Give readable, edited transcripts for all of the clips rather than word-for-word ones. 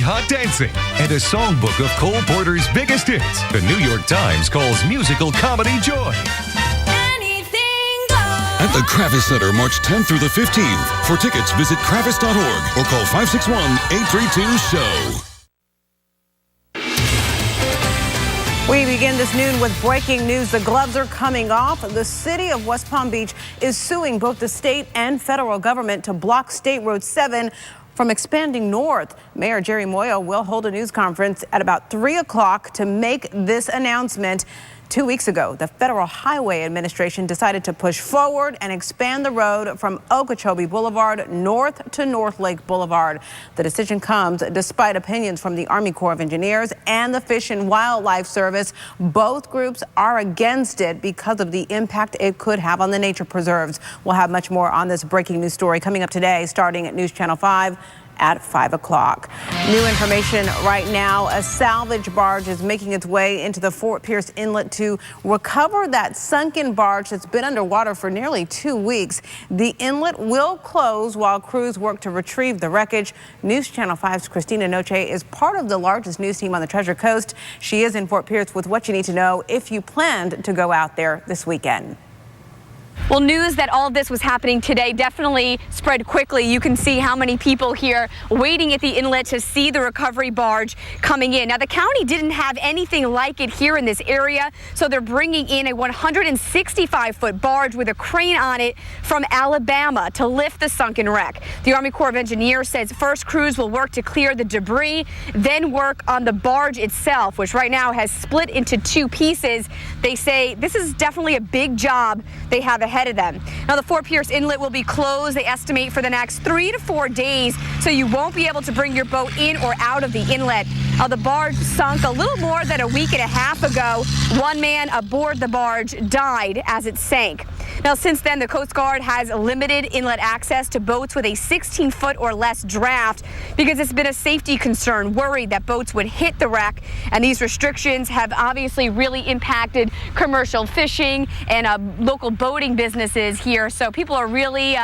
hot dancing, and a songbook of Cole Porter's biggest hits. The New York Times calls musical comedy joy. At the Kravis Center, March 10th through the 15th. For tickets, visit kravis.org or call 561-832-SHOW. We begin this noon with breaking news. The gloves are coming off. The city of West Palm Beach is suing both the state and federal government to block State Road 7 from expanding north. Mayor Jerry Moyo will hold a news conference at about 3 o'clock to make this announcement. 2 weeks ago, the Federal Highway Administration decided to push forward and expand the road from Okeechobee Boulevard north to North Lake Boulevard. The decision comes despite opinions from the Army Corps of Engineers and the Fish and Wildlife Service. Both groups are against it because of the impact it could have on the nature preserves. We'll have much more on this breaking news story coming up today, starting at News Channel 5 at 5 o'clock. New information right now. A salvage barge is making its way into the Fort Pierce Inlet to recover that sunken barge that's been underwater for nearly 2 weeks. The inlet will close while crews work to retrieve the wreckage. News Channel 5's Christina Noche is part of the largest news team on the Treasure Coast. She is in Fort Pierce with what you need to know if you planned to go out there this weekend. Well, news that all of this was happening today definitely spread quickly. You can see how many people here waiting at the inlet to see the recovery barge coming in. Now, the county didn't have anything like it here in this area, so they're bringing in a 165-foot barge with a crane on it from Alabama to lift the sunken wreck. The Army Corps of Engineers says first crews will work to clear the debris, then work on the barge itself, which right now has split into 2 pieces. They say this is definitely a big job they have ahead of them. Now, the Fort Pierce Inlet will be closed, they estimate, for the next 3 to 4 days, so you won't be able to bring your boat in or out of the inlet. The barge sunk a little more than a week and a half ago. One man aboard the barge died as it sank. Now, since then, the Coast Guard has limited inlet access to boats with a 16-foot or less draft because it's been a safety concern, worried that boats would hit the wreck. And these restrictions have obviously really impacted commercial fishing and local boating businesses here. So people are really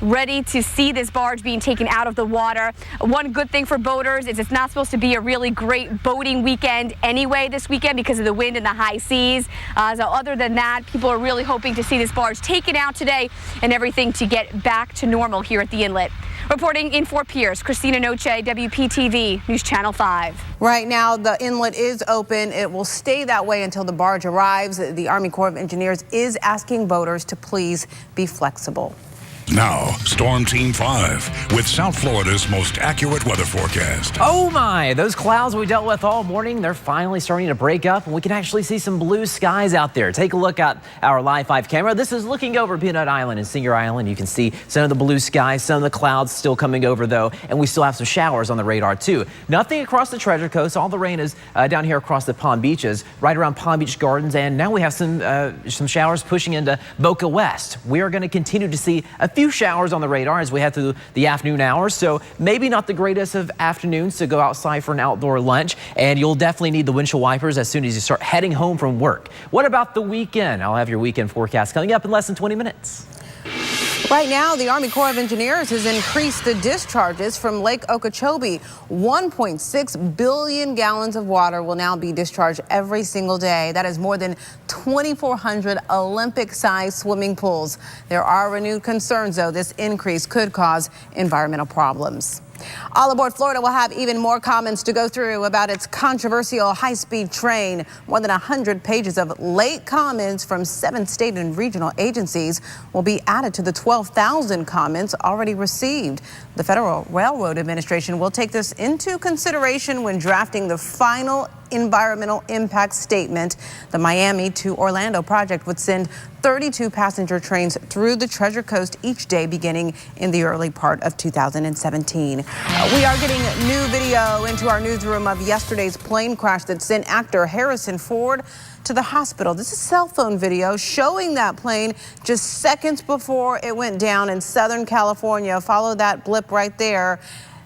ready to see this barge being taken out of the water. One good thing for boaters is it's not supposed to be a really great boating weekend anyway this weekend because of the wind and the high seas. So other than that, people are really hoping to see this barge taken out today and everything to get back to normal here at the inlet. Reporting in Fort Pierce, Christina Noche, WPTV News Channel 5. Right now, the inlet is open. It will stay that way until the barge arrives. The Army Corps of Engineers is asking boaters to please be flexible. Now, Storm Team 5 with South Florida's most accurate weather forecast. Oh my, those clouds we dealt with all morning, they're finally starting to break up and we can actually see some blue skies out there. Take a look at our Live 5 camera. This is looking over Peanut Island and Singer Island. You can see some of the blue skies, some of the clouds still coming over though, and we still have some showers on the radar too. Nothing across the Treasure Coast. All the rain is down here across the Palm Beaches, right around Palm Beach Gardens, and now we have some showers pushing into Boca West. We are going to continue to see a few showers on the radar as we head through the afternoon hours, so maybe not the greatest of afternoons to go outside for an outdoor lunch, and you'll definitely need the windshield wipers as soon as you start heading home from work. What about the weekend? I'll have your weekend forecast coming up in less than 20 minutes. Right now, the Army Corps of Engineers has increased the discharges from Lake Okeechobee. 1.6 billion gallons of water will now be discharged every single day. That is more than 2,400 Olympic-sized swimming pools. There are renewed concerns, though, this increase could cause environmental problems. All Aboard Florida will have even more comments to go through about its controversial high-speed train. More than 100 pages of late comments from 7 state and regional agencies will be added to the 12,000 comments already received. The Federal Railroad Administration will take this into consideration when drafting the final environmental impact statement. The Miami to Orlando project would send 32 passenger trains through the Treasure Coast each day beginning in the early part of 2017. We are getting new video into our newsroom of yesterday's plane crash that sent actor Harrison Ford to the hospital. This is cell phone video showing that plane just seconds before it went down in Southern California. Follow that blip right there.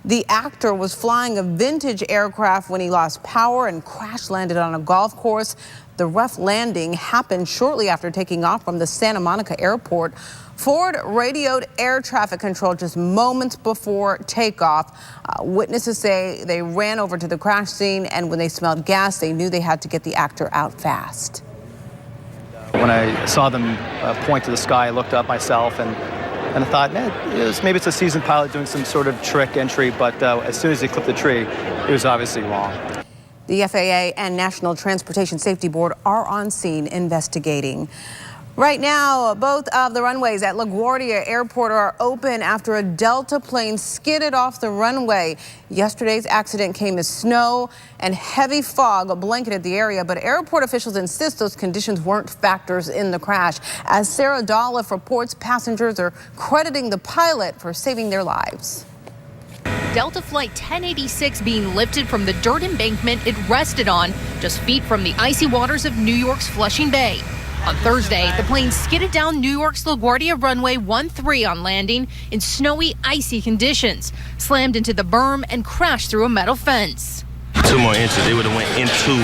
The actor was flying a vintage aircraft when he lost power and crash landed on a golf course. The rough landing happened shortly after taking off from the Santa Monica airport. Ford radioed air traffic control just moments before takeoff. Witnesses say they ran over to the crash scene, and when they smelled gas, they knew they had to get the actor out fast. When I saw them point to the sky, I looked up myself and I thought, maybe it's a seasoned pilot doing some sort of trick entry, but as soon as they clipped the tree, it was obviously wrong. The FAA and National Transportation Safety Board are on scene investigating. Right now, both of the runways at LaGuardia Airport are open after a Delta plane skidded off the runway. Yesterday's accident came as snow and heavy fog blanketed the area, but airport officials insist those conditions weren't factors in the crash. As Sarah Dolliff reports, passengers are crediting the pilot for saving their lives. Delta Flight 1086 being lifted from the dirt embankment it rested on, just feet from the icy waters of New York's Flushing Bay. On Thursday, the plane skidded down New York's LaGuardia runway 13 on landing in snowy, icy conditions, slammed into the berm and crashed through a metal fence. 2 more inches, they would have went into,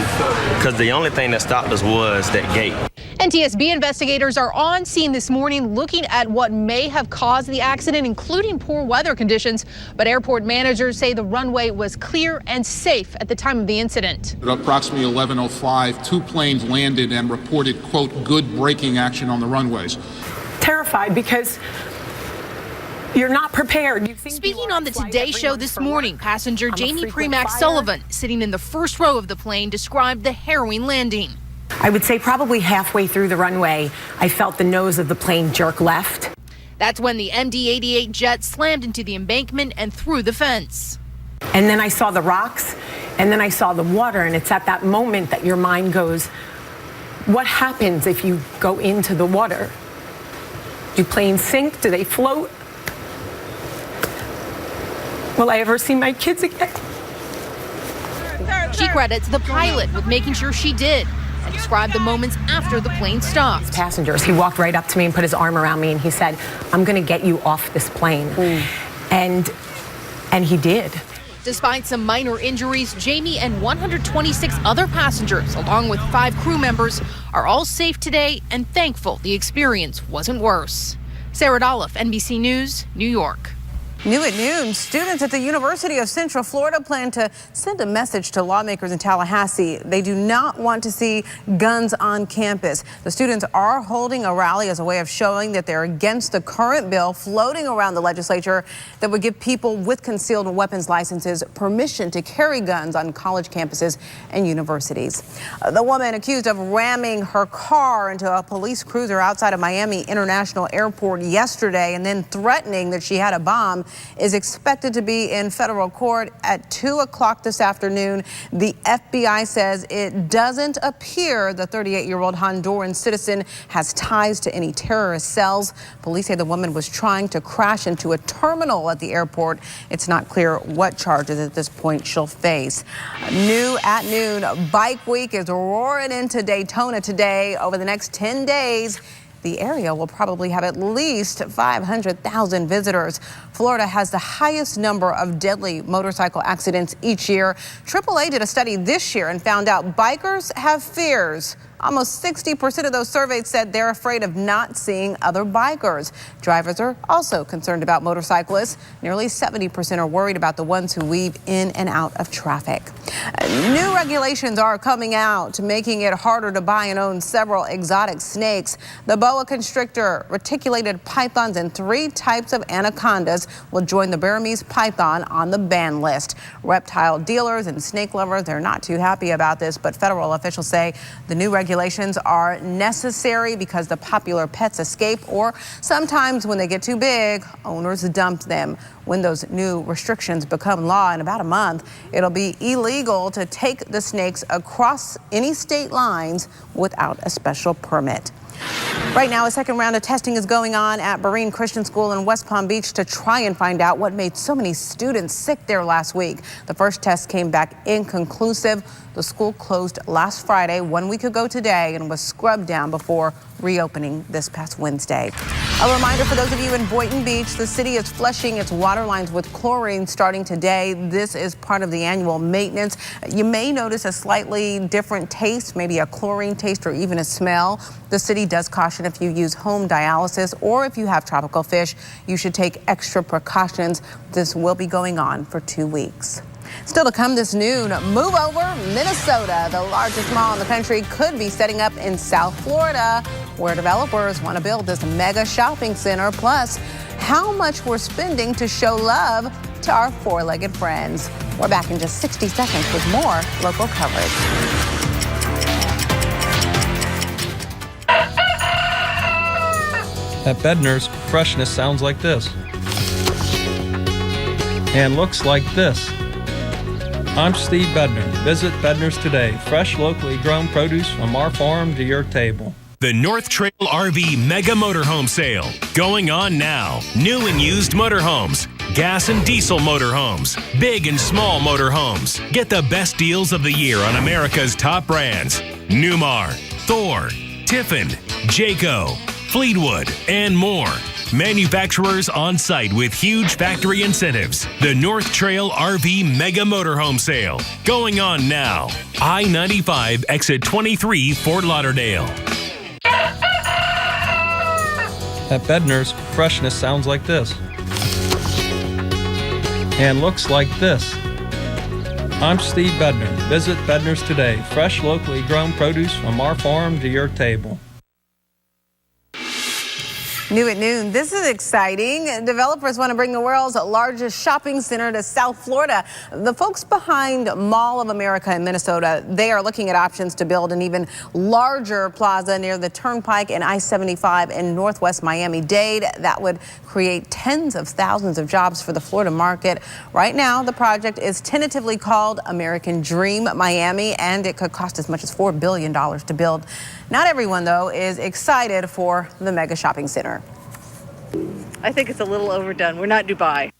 because the only thing that stopped us was that gate. NTSB investigators are on scene this morning looking at what may have caused the accident, including poor weather conditions. But airport managers say the runway was clear and safe at the time of the incident. At approximately 11:05, 2 planes landed and reported, quote, good braking action on the runways. Terrified because you're not prepared. Speaking on the Today Show this morning, passenger Jamie Premack Sullivan, sitting in the first row of the plane, described the harrowing landing. I would say probably halfway through the runway, I felt the nose of the plane jerk left. That's when the MD-88 jet slammed into the embankment and through the fence. And then I saw the rocks, and then I saw the water, and it's at that moment that your mind goes, what happens if you go into the water? Do planes sink? Do they float? Will I ever see my kids again? She credits the pilot with making sure she did, and described the moments after the plane stopped. Passengers, he walked right up to me and put his arm around me and he said, I'm going to get you off this plane. And he did. Despite some minor injuries, Jamie and 126 other passengers, along with 5 crew members, are all safe today and thankful the experience wasn't worse. Sarah Dolliff, NBC News, New York. New at noon, students at the University of Central Florida plan to send a message to lawmakers in Tallahassee. They do not want to see guns on campus. The students are holding a rally as a way of showing that they're against the current bill floating around the legislature that would give people with concealed weapons licenses permission to carry guns on college campuses and universities. The woman accused of ramming her car into a police cruiser outside of Miami International Airport yesterday and then threatening that she had a bomb is expected to be in federal court at 2 o'clock this afternoon. The FBI says it doesn't appear the 38-year-old Honduran citizen has ties to any terrorist cells. Police say the woman was trying to crash into a terminal at the airport. It's not clear what charges at this point she'll face. New at noon, Bike Week is roaring into Daytona today. Over the next 10 days, the area will probably have at least 500,000 visitors. Florida has the highest number of deadly motorcycle accidents each year. AAA did a study this year and found out bikers have fears. Almost 60% of those surveyed said they're afraid of not seeing other bikers. Drivers are also concerned about motorcyclists. Nearly 70% are worried about the ones who weave in and out of traffic. New regulations are coming out, making it harder to buy and own several exotic snakes. The boa constrictor, reticulated pythons, and 3 types of anacondas will join the Burmese python on the ban list. Reptile dealers and snake lovers, they're not too happy about this, but federal officials say the new regulations are necessary because the popular pets escape, or sometimes when they get too big, owners dump them. When those new restrictions become law in about a month, it'll be illegal to take the snakes across any state lines without a special permit. Right now, a second round of testing is going on at Berean Christian School in West Palm Beach to try and find out what made so many students sick there last week. The first test came back inconclusive. The school closed last Friday, 1 week ago today, and was scrubbed down before reopening this past Wednesday. A reminder for those of you in Boynton Beach, the city is flushing its water lines with chlorine starting today. This is part of the annual maintenance. You may notice a slightly different taste, maybe a chlorine taste or even a smell. The city does caution if you use home dialysis or if you have tropical fish, you should take extra precautions. This will be going on for 2 weeks. Still to come this noon, move over Minnesota. The largest mall in the country could be setting up in South Florida, where developers want to build this mega shopping center. Plus, how much we're spending to show love to our four-legged friends. We're back in just 60 seconds with more local coverage. At Bednar's, freshness sounds like this and looks like this. I'm Steve Bednar. Visit Bednar's today. Fresh, locally grown produce from our farm to your table. The North Trail RV Mega Motorhome Sale. Going on now. New and used motorhomes. Gas and diesel motorhomes. Big and small motorhomes. Get the best deals of the year on America's top brands. Newmar, Thor, Tiffin, Jayco, Fleetwood, and more. Manufacturers on site with huge factory incentives. The North Trail RV Mega Motorhome Sale. Going on now. I-95 exit 23 Fort Lauderdale. At Bednar's, freshness sounds like this and looks like this. I'm Steve Bednar. Visit Bednar's today. Fresh, locally grown produce from our farm to your table. New at noon, this is exciting. Developers want to bring the world's largest shopping center to South Florida. The folks behind Mall of America in Minnesota, they are looking at options to build an even larger plaza near the Turnpike and I-75 in Northwest Miami-Dade. That would create tens of thousands of jobs for the Florida market. Right now, the project is tentatively called American Dream Miami, and it could cost as much as $4 billion to build. Not everyone, though, is excited for the mega shopping center. I think it's a little overdone. We're not Dubai.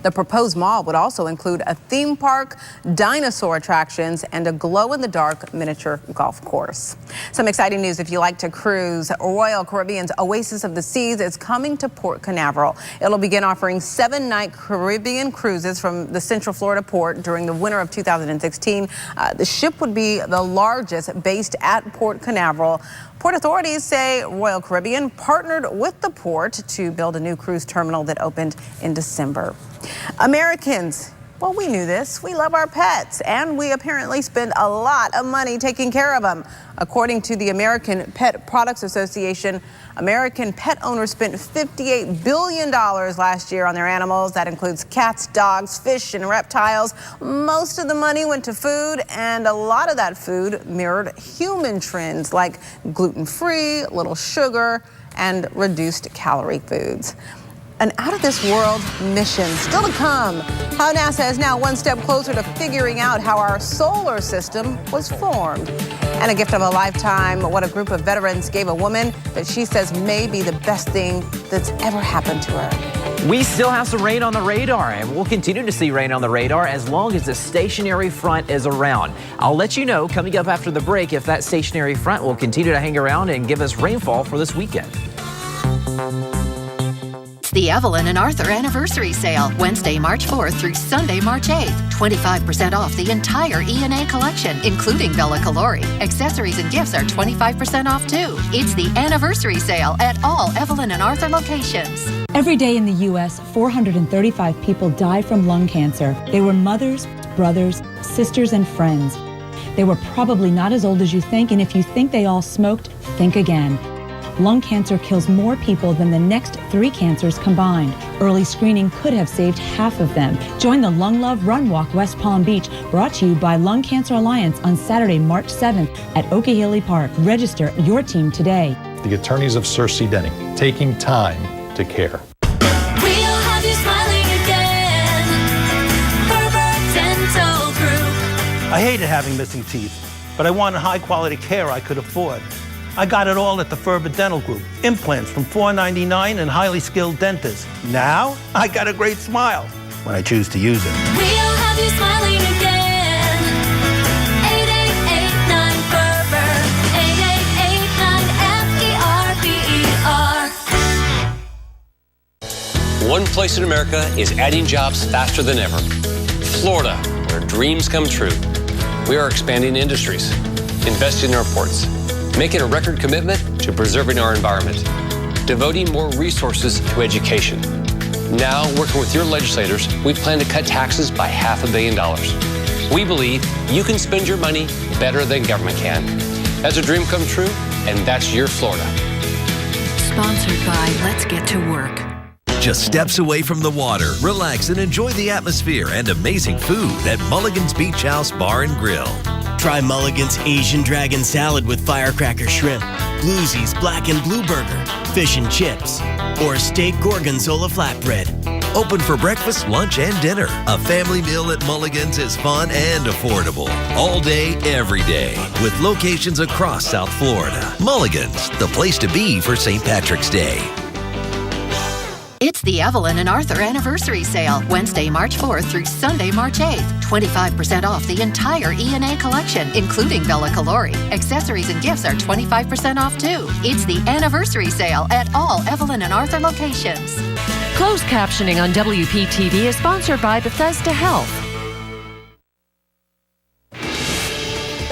The proposed mall would also include a theme park, dinosaur attractions, and a glow-in-the-dark miniature golf course. Some exciting news if you like to cruise. Royal Caribbean's Oasis of the Seas is coming to Port Canaveral. It'll begin offering 7-night Caribbean cruises from the Central Florida port during the winter of 2016. The ship would be the largest based at Port Canaveral. Port authorities say Royal Caribbean partnered with the port to build a new cruise terminal that opened in December. Americans, well, we knew this. We love our pets, and we apparently spend a lot of money taking care of them. According to the American Pet Products Association, American pet owners spent $58 billion last year on their animals. That includes cats, dogs, fish, and reptiles. Most of the money went to food, and a lot of that food mirrored human trends like gluten-free, little sugar, and reduced calorie foods. An out-of-this-world mission still to come. How NASA is now one step closer to figuring out how our solar system was formed. And a gift of a lifetime, what a group of veterans gave a woman that she says may be the best thing that's ever happened to her. We still have some rain on the radar, and we'll continue to see rain on the radar as long as the stationary front is around. I'll let you know coming up after the break if that stationary front will continue to hang around and give us rainfall for this weekend. The Evelyn and Arthur Anniversary Sale, Wednesday, March 4th through Sunday, March 8th. 25% off the entire E&A collection, including Bella Calori. Accessories and gifts are 25% off too. It's the Anniversary Sale at all Evelyn and Arthur locations. Every day in the U.S., 435 people die from lung cancer. They were mothers, brothers, sisters, and friends. They were probably not as old as you think, and if you think they all smoked, think again. Lung cancer kills more people than the next 3 cancers combined. Early screening could have saved half of them. Join the Lung Love Run Walk West Palm Beach, brought to you by Lung Cancer Alliance on Saturday, March 7th at Okeechobee Park. Register your team today. The attorneys of Cersei Denny, taking time to care. We'll have you smiling again. Gerber Dental Group. I hated having missing teeth, but I wanted high-quality care I could afford. I got it all at the Ferber Dental Group. Implants from $4.99 and highly skilled dentists. Now, I got a great smile when I choose to use it. We'll have you smiling again. 8889 Ferber. 8889 FERBER. one place in America is adding jobs faster than ever. Florida, where dreams come true. We are expanding industries, investing in our ports, making a record commitment to preserving our environment, devoting more resources to education. Now, working with your legislators, we plan to cut taxes by $500 million. We believe you can spend your money better than government can. That's a dream come true, and that's your Florida. Sponsored by Let's Get to Work. Just steps away from the water, relax and enjoy the atmosphere and amazing food at Mulligan's Beach House Bar and Grill. Try Mulligan's Asian Dragon Salad with firecracker shrimp, Bluesy's Black and Blue Burger, fish and chips, or steak gorgonzola flatbread. Open for breakfast, lunch, and dinner. A family meal at Mulligan's is fun and affordable. All day, every day. With locations across South Florida. Mulligan's, the place to be for St. Patrick's Day. It's the Evelyn and Arthur Anniversary Sale, Wednesday, March 4th through Sunday, March 8th. 25% off the entire E&A collection, including Bella Calori. Accessories and gifts are 25% off too. It's the Anniversary Sale at all Evelyn and Arthur locations. Closed captioning on WPTV is sponsored by Bethesda Health.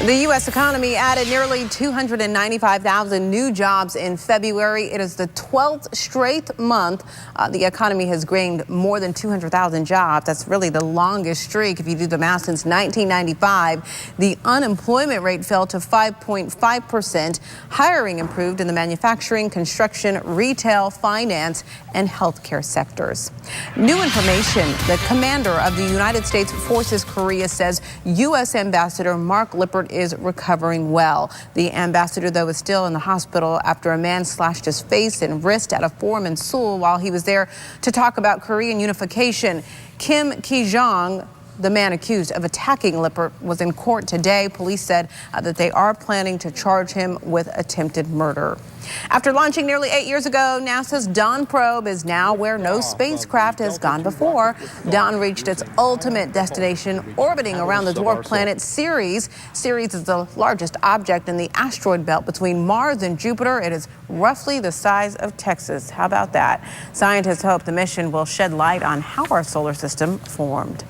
The U.S. economy added nearly 295,000 new jobs in February. It is the 12th straight month the economy has gained more than 200,000 jobs. That's really the longest streak, if you do the math, since 1995. The unemployment rate fell to 5.5%. Hiring improved in the manufacturing, construction, retail, finance, and healthcare sectors. New information. The commander of the United States Forces Korea says U.S. Ambassador Mark Lippert is recovering well. The ambassador, though, is still in the hospital after a man slashed his face and wrist at a forum in Seoul while he was there to talk about Korean unification. Kim Ki-jong, the man accused of attacking Lippert, was in court today. Police said that they are planning to charge him with attempted murder. After launching nearly 8 years ago, NASA's Dawn probe is now where no spacecraft has gone before. Dawn reached its ultimate destination, orbiting around the dwarf planet Ceres. Ceres is the largest object in the asteroid belt between Mars and Jupiter. It is roughly the size of Texas. How about that? Scientists hope the mission will shed light on how our solar system formed.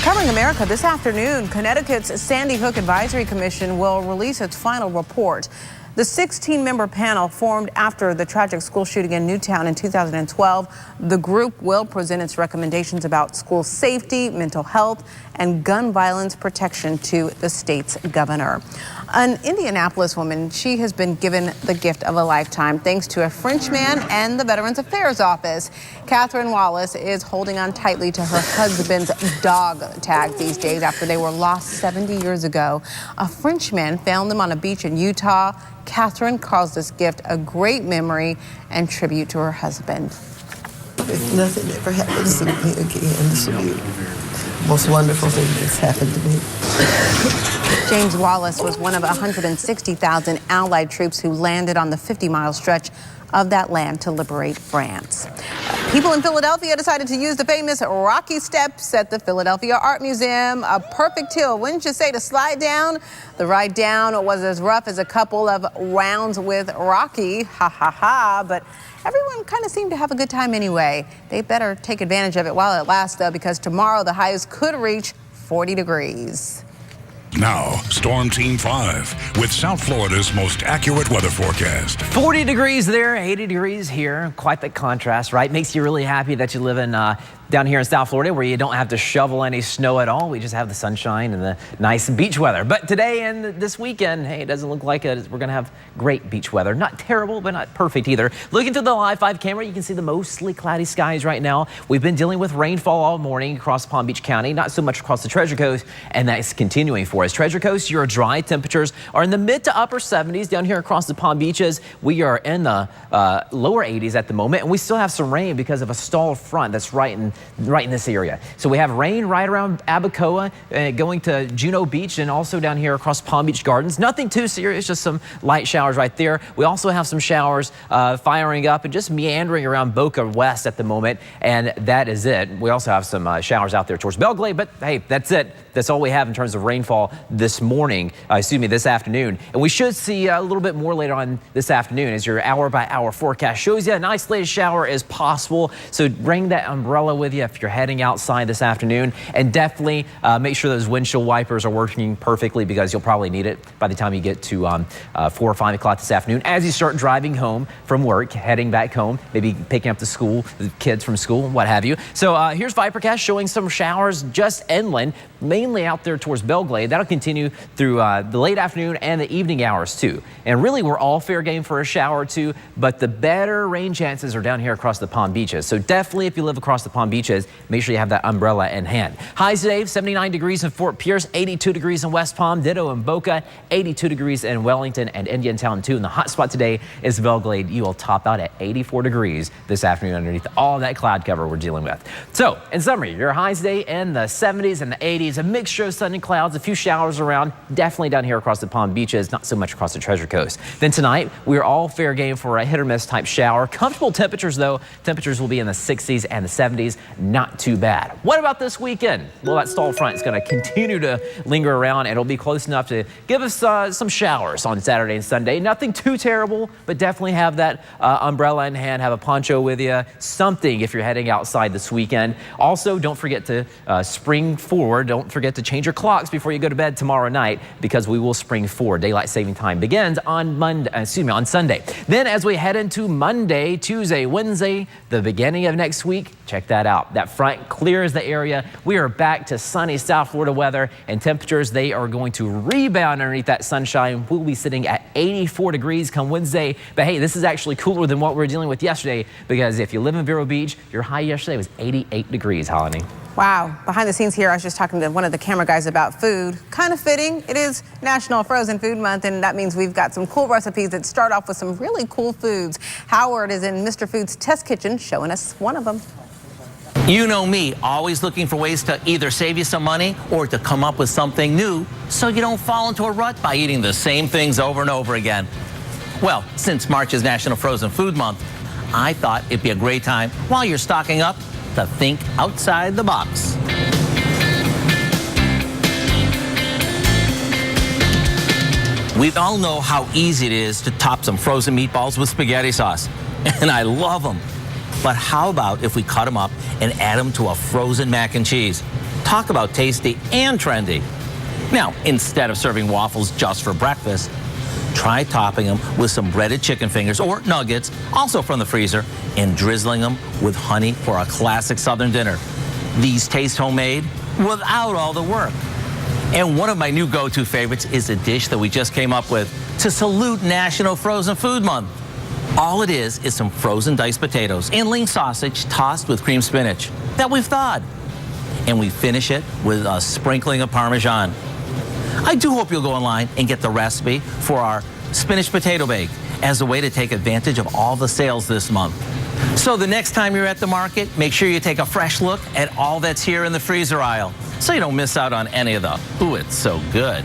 Covering America this afternoon, Connecticut's Sandy Hook Advisory Commission will release its final report. The 16-member panel formed after the tragic school shooting in Newtown in 2012. The group will present its recommendations about school safety, mental health, and gun violence protection to the state's governor. An Indianapolis woman, she has been given the gift of a lifetime thanks to a Frenchman and the Veterans Affairs Office. Catherine Wallace is holding on tightly to her husband's dog tag these days after they were lost 70 years ago. A Frenchman found them on a beach in Utah. Catherine calls this gift a great memory and tribute to her husband. If nothing ever happens to me again, this will be the most wonderful thing that's happened to me. James Wallace was one of 160,000 Allied troops who landed on the 50-mile stretch of that land to liberate France. People in Philadelphia decided to use the famous Rocky Steps at the Philadelphia Art Museum. A perfect hill, wouldn't you say, to slide down? The ride down was as rough as a couple of rounds with Rocky, ha ha ha, but everyone kind of seemed to have a good time anyway. They better take advantage of it while it lasts, though, because tomorrow the highs could reach 40 degrees. Now, Storm Team 5 with South Florida's most accurate weather forecast. 40 degrees there, 80 degrees here. Quite the contrast, right? Makes you really happy that you live in down here in South Florida where you don't have to shovel any snow at all. We just have the sunshine and the nice beach weather. But today and this weekend, hey, it doesn't look like we're going to have great beach weather. Not terrible, but not perfect either. Looking through the Live 5 camera, you can see the mostly cloudy skies right now. We've been dealing with rainfall all morning across Palm Beach County, not so much across the Treasure Coast, and that's continuing for us. Treasure Coast, your dry temperatures are in the mid to upper 70s. Down here across the Palm Beaches, we are in the lower 80s at the moment, and we still have some rain because of a stalled front that's right in right in this area. So we have rain right around Abacoa, going to Juno Beach, and also down here across Palm Beach Gardens. Nothing too serious, just some light showers right there. We also have some showers firing up and just meandering around Boca West at the moment, and that is it. We also have some showers out there towards Belglade, but hey, that's it. That's all we have in terms of rainfall this afternoon. And we should see a little bit more later on this afternoon as your hour-by-hour forecast shows you. An isolated shower is possible, so bring that umbrella with you if you're heading outside this afternoon. And definitely make sure those windshield wipers are working perfectly, because you'll probably need it by the time you get to 4 or 5 o'clock this afternoon as you start driving home from work, heading back home, maybe picking up the kids from school, what have you. So here's Vipercast showing some showers just inland, mainly out there towards Belglade. That'll continue through the late afternoon and the evening hours too. And really, we're all fair game for a shower or two, but the better rain chances are down here across the Palm Beaches. So definitely, if you live across the Palm Beaches, make sure you have that umbrella in hand. Highs today, 79 degrees in Fort Pierce, 82 degrees in West Palm, ditto in Boca, 82 degrees in Wellington and Indiantown too. And the hot spot today is Belglade. You will top out at 84 degrees this afternoon underneath all that cloud cover we're dealing with. So in summary, your highs today in the 70s and the 80s, a mixture of sun and clouds, a few showers around, definitely down here across the Palm Beaches, not so much across the Treasure Coast. Then tonight, we're all fair game for a hit or miss type shower. Comfortable temperatures though. Temperatures will be in the 60s and the 70s, not too bad. What about this weekend? Well, that stall front is going to continue to linger around, and it'll be close enough to give us some showers on Saturday and Sunday. Nothing too terrible, but definitely have that umbrella in hand, have a poncho with you, something if you're heading outside this weekend. Also, don't forget to spring forward. Don't forget to change your clocks before you go to bed tomorrow night, because we will spring forward. Daylight saving time begins on Sunday. Then as we head into Monday, Tuesday, Wednesday, the beginning of next week, check that out. That front clears the area. We are back to sunny South Florida weather, and temperatures, they are going to rebound underneath that sunshine. We'll be sitting at 84 degrees come Wednesday. But hey, this is actually cooler than what we were dealing with yesterday, because if you live in Vero Beach, your high yesterday was 88 degrees, Holly. Wow. Behind the scenes here, I was just talking to one of the camera guys about food. Kind of fitting. It is National Frozen Food Month, and that means we've got some cool recipes that start off with some really cool foods. Howard is in Mr. Food's test kitchen showing us one of them. You know me, always looking for ways to either save you some money or to come up with something new so you don't fall into a rut by eating the same things over and over again. Well, since March is National Frozen Food Month, I thought it'd be a great time while you're stocking up to think outside the box. We all know how easy it is to top some frozen meatballs with spaghetti sauce, and I love them. But how about if we cut them up and add them to a frozen mac and cheese? Talk about tasty and trendy. Now, instead of serving waffles just for breakfast, try topping them with some breaded chicken fingers or nuggets, also from the freezer, and drizzling them with honey for a classic Southern dinner. These taste homemade without all the work. And one of my new go-to favorites is a dish that we just came up with to salute National Frozen Food Month. All it is some frozen diced potatoes and lean sausage tossed with cream spinach that we've thawed. And we finish it with a sprinkling of Parmesan. I do hope you'll go online and get the recipe for our spinach potato bake as a way to take advantage of all the sales this month. So the next time you're at the market, make sure you take a fresh look at all that's here in the freezer aisle so you don't miss out on any of the, ooh, it's so good.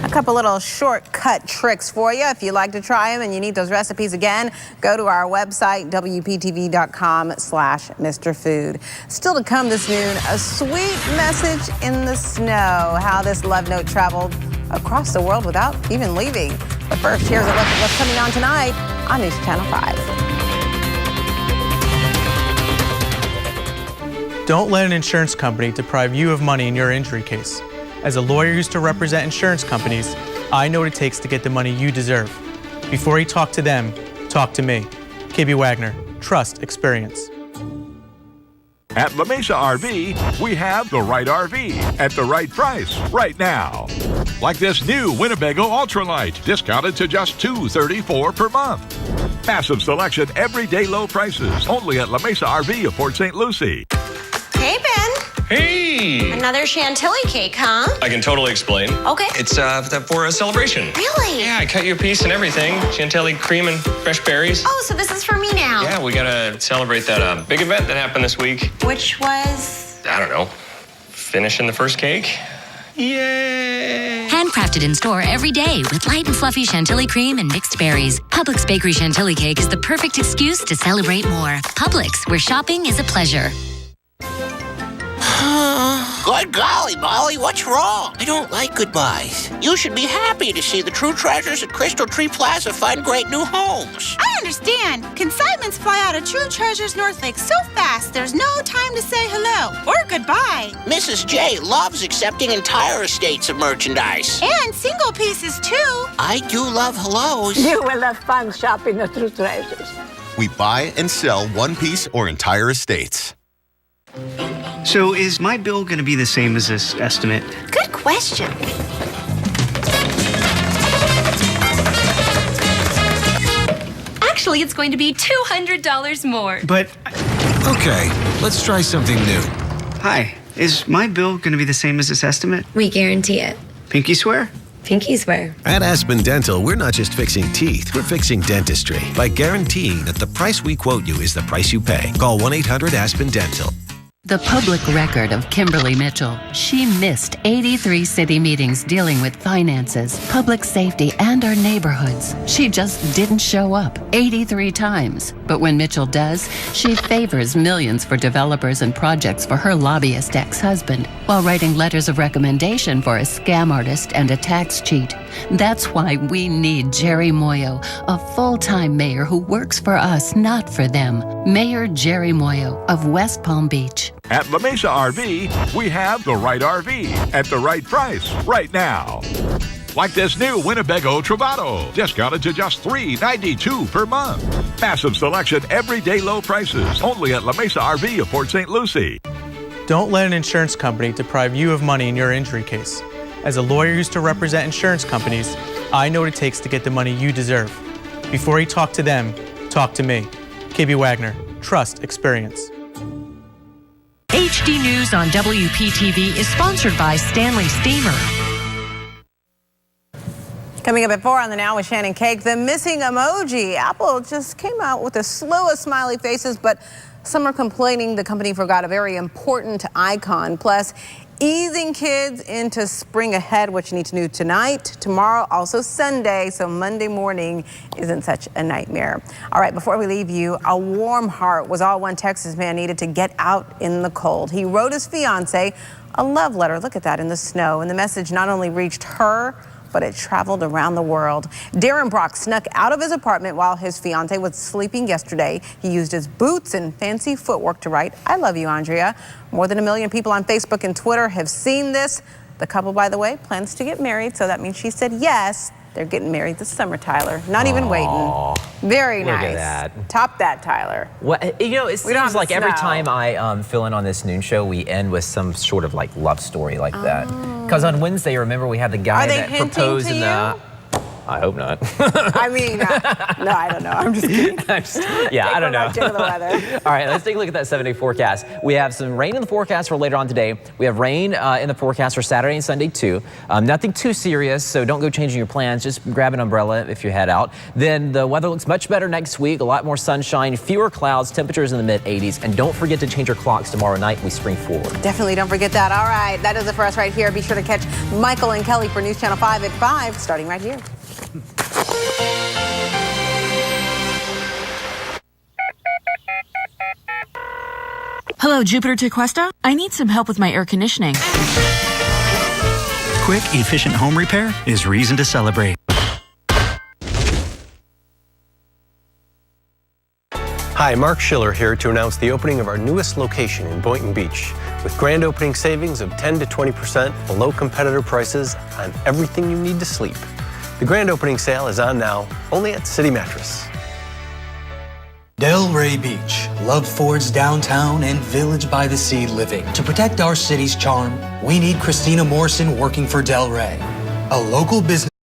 A couple little shortcut tricks for you. If you like to try them and you need those recipes again, go to our website, WPTV.com/Mr. Food. Still to come this noon, a sweet message in the snow. How this love note traveled across the world without even leaving. But first, here's a look at what's coming on tonight on News Channel 5. Don't let an insurance company deprive you of money in your injury case. As a lawyer used to represent insurance companies, I know what it takes to get the money you deserve. Before you talk to them, talk to me. KB Wagner, trust experience. At La Mesa RV, we have the right RV at the right price right now. Like this new Winnebago Ultralight, discounted to just $234 per month. Massive selection, everyday low prices, only at La Mesa RV of Port St. Lucie. Hey, Ben. Hey! Hey! Another chantilly cake, huh? I can totally explain. Okay. It's for a celebration. Really? Yeah, I cut you a piece and everything. Chantilly cream and fresh berries. Oh, so this is for me now. Yeah, we gotta celebrate that big event that happened this week. Which was? I don't know. Finishing the first cake. Yay! Handcrafted in store every day with light and fluffy chantilly cream and mixed berries. Publix Bakery Chantilly Cake is the perfect excuse to celebrate more. Publix, where shopping is a pleasure. Good golly, Molly, what's wrong? I don't like goodbyes. You should be happy to see the true treasures at Crystal Tree Plaza find great new homes. I understand. Consignments fly out of True Treasures Northlake so fast there's no time to say hello or goodbye. Mrs. J loves accepting entire estates of merchandise. And single pieces, too. I do love hellos. You will have fun shopping the True Treasures. We buy and sell one-piece or entire estates. So is my bill going to be the same as this estimate? Good question. Actually, it's going to be $200 more. But... Okay, let's try something new. Hi, is my bill going to be the same as this estimate? We guarantee it. Pinky swear? Pinky swear. At Aspen Dental, we're not just fixing teeth, we're fixing dentistry by guaranteeing that the price we quote you is the price you pay. Call 1-800-ASPEN-DENTAL. The public record of Kimberly Mitchell. She missed 83 city meetings dealing with finances, public safety, and our neighborhoods. She just didn't show up 83 times. But when Mitchell does, she favors millions for developers and projects for her lobbyist ex-husband, while writing letters of recommendation for a scam artist and a tax cheat. That's why we need Jerry Moyo, a full-time mayor who works for us, not for them. Mayor Jerry Moyo of West Palm Beach. At La Mesa RV, we have the right RV at the right price right now. Like this new Winnebago Travato, discounted to just $392 per month. Massive selection, everyday low prices, only at La Mesa RV of Port St. Lucie. Don't let an insurance company deprive you of money in your injury case. As a lawyer used to represent insurance companies, I know what it takes to get the money you deserve. Before you talk to them, talk to me. KB Wagner, trust experience. HD News on WPTV is sponsored by Stanley Steamer. Coming up at 4 on the Now with Shannon Cake, the missing emoji. Apple just came out with the slowest smiley faces, but some are complaining the company forgot a very important icon. Plus, easing kids into spring ahead, which you need to know tonight, tomorrow, also Sunday, so Monday morning isn't such a nightmare. All right, before we leave you, a warm heart was all one Texas man needed to get out in the cold. He wrote his fiance a love letter, look at that, in the snow, and the message not only reached her, but it traveled around the world. Darren Brock snuck out of his apartment while his fiance was sleeping yesterday. He used his boots and fancy footwork to write, "I love you, Andrea." More than 1 million people on Facebook and Twitter have seen this. The couple, by the way, plans to get married, so that means she said yes. They're getting married this summer, Tyler. Not even waiting. Very Look nice. at that. Top that, Tyler. Well, you know, it We don't have seems like the every snow. time I fill in on this noon show, we end with some sort of like love story like that. Because on Wednesday, remember, we had the guy Are they that hinting proposed to in the... I hope not. I mean, no, I don't know. I'm just kidding. Yeah, I don't know. Check the weather. All right, let's take a look at that 7-day forecast. We have some rain in the forecast for later on today. We have rain in the forecast for Saturday and Sunday too. Nothing too serious, so don't go changing your plans. Just grab an umbrella if you head out. Then the weather looks much better next week. A lot more sunshine, fewer clouds, temperatures in the mid-80s. And don't forget to change your clocks tomorrow night. We spring forward. Definitely don't forget that. All right, that is it for us right here. Be sure to catch Michael and Kelly for News Channel 5 at 5, starting right here. Hello, Jupiter to Cuesta. I need some help with my air conditioning. Quick, efficient home repair is reason to celebrate. Hi, Mark Schiller here to announce the opening of our newest location in Boynton Beach, with grand opening savings of 10 to 20% below competitor prices on everything you need to sleep. The grand opening sale is on now, only at City Mattress. Delray Beach, love Ford's downtown and Village by the Sea living. To protect our city's charm, we need Christina Morrison working for Delray, a local business.